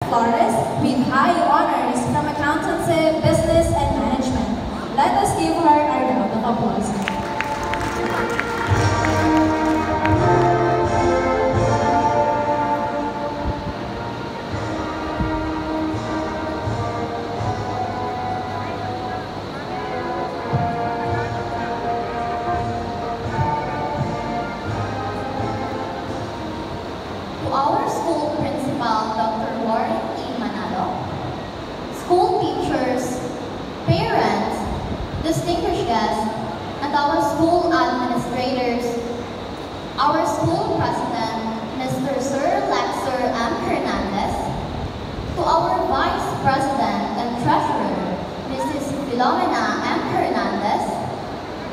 Flores with high honors from Accountancy, Business, and Management. Let us give her a round of applause. To our school principal, Dr. Warren E. Manalo, school teachers, parents, distinguished guests, and our school administrators, our school president, Mr. Sir Lexer M. Hernandez, to our vice president and treasurer, Mrs. Filomena M. Hernandez,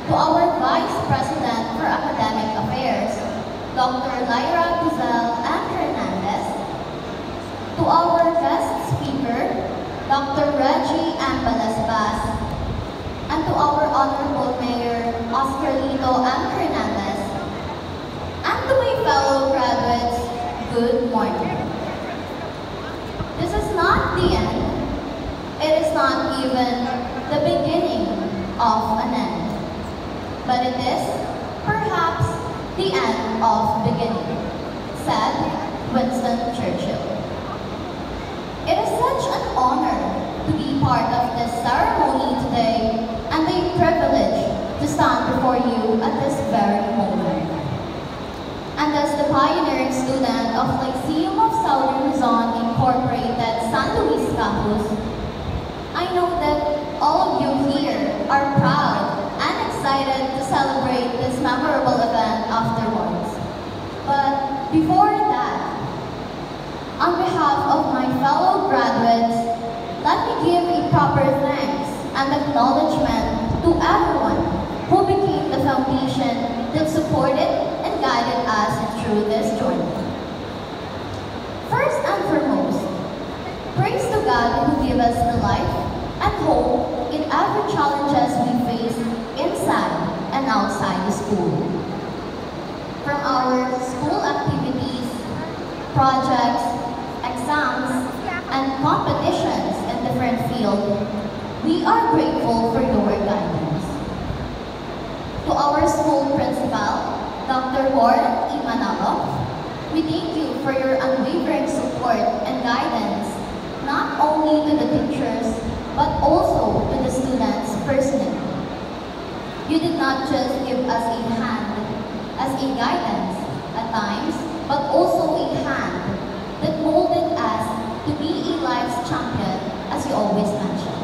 to our vice president for academic affairs, Dr. Lyra Guzelle M. Hernandez, to our guest speaker, Dr. Reggie M. Balasbas, and to our Honorable Mayor, Oscar Lito M. Hernandez, and to my fellow graduates, good morning. This is not the end. It is not even the beginning of an end. But it is, perhaps, the end of beginning, said Winston Churchill. It is such an honor to be part of this ceremony today and a privilege to stand before you at this very moment. And as the pioneering student of Lyceum of Southern Luzon Incorporated San Luis Campus, I know that all of you here are proud and excited to celebrate this memorable event afterwards. But before that, on behalf of my fellow graduates, let me give a proper thanks and acknowledgement to everyone who became the foundation that supported and guided us through this journey. First and foremost, praise to God who gave us the life and hope in every challenges we face inside and outside the school. From our school activities, projects, exams, and competitions in different fields, we are grateful for your guidance. To our school principal, Dr. Warren E. Manalo, we thank you for your unwavering support and guidance, not only to the teachers, but also to the students personally. You did not just give us a hand as a guidance at times, but also a hand that molded us to be a life's champion, as you always mention.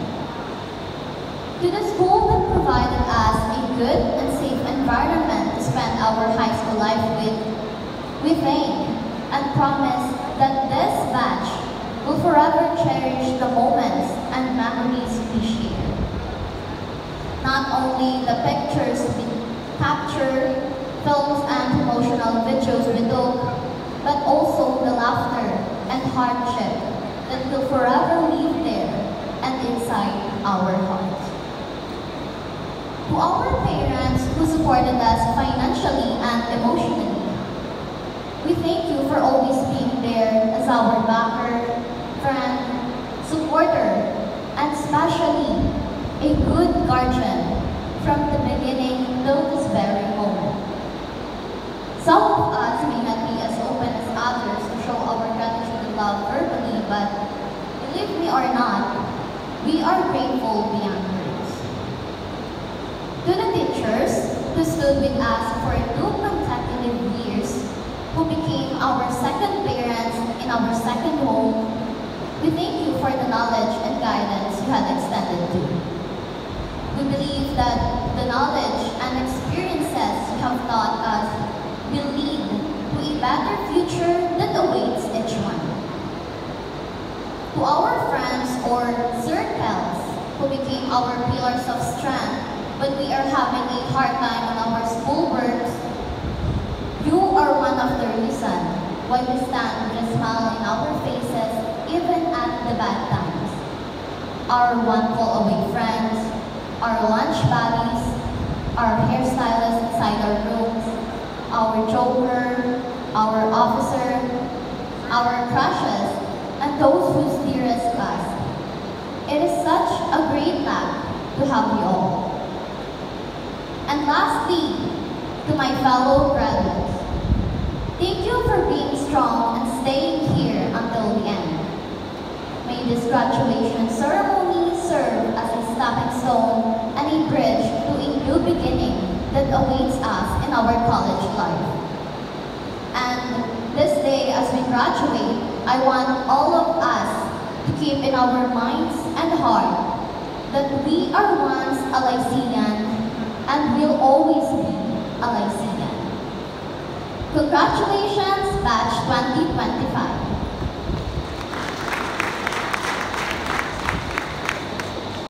To the school that provided us a good and safe environment to spend our high school life with, we thank and promise that this batch will forever cherish the moments and memories we share. Not only the pictures we captured, films and promotional videos we took, but also the laughter and hardship that will forever live there and inside our hearts. To our parents who supported us financially and emotionally, we thank you for always being there as our backer, friend, supporter, and especially a good guardian from the beginning till this very moment. Some of us may not be as open as others to show our gratitude and love verbally, but believe me or not, we are grateful beyond words. To the teachers who stood with us for 2 consecutive years, who became our second parents in our second home, we thank you for the knowledge and guidance you had extended to. We believe that the knowledge and experiences you have taught us will lead to a better future that awaits each one. To our friends or circles who became our pillars of strength when we are having a hard time on our schoolwork, you are one of the reasons why we stand with a smile in our faces even at the bad times. Our one call away friends, our lunch buddies, our hairstylists inside our rooms, our joker, our officer, our crushes, and those whose dearest class. It is such a great luck to have you all. And lastly, to my fellow graduates, thank you for being strong and staying here until the end. May this graduation ceremony serve as a stepping stone and a bridge to a new beginning that awaits us in our college life. And this day, as we graduate, I want all of us to keep in our minds and heart that we are once a Lycean and will always be a Lycean. Congratulations, batch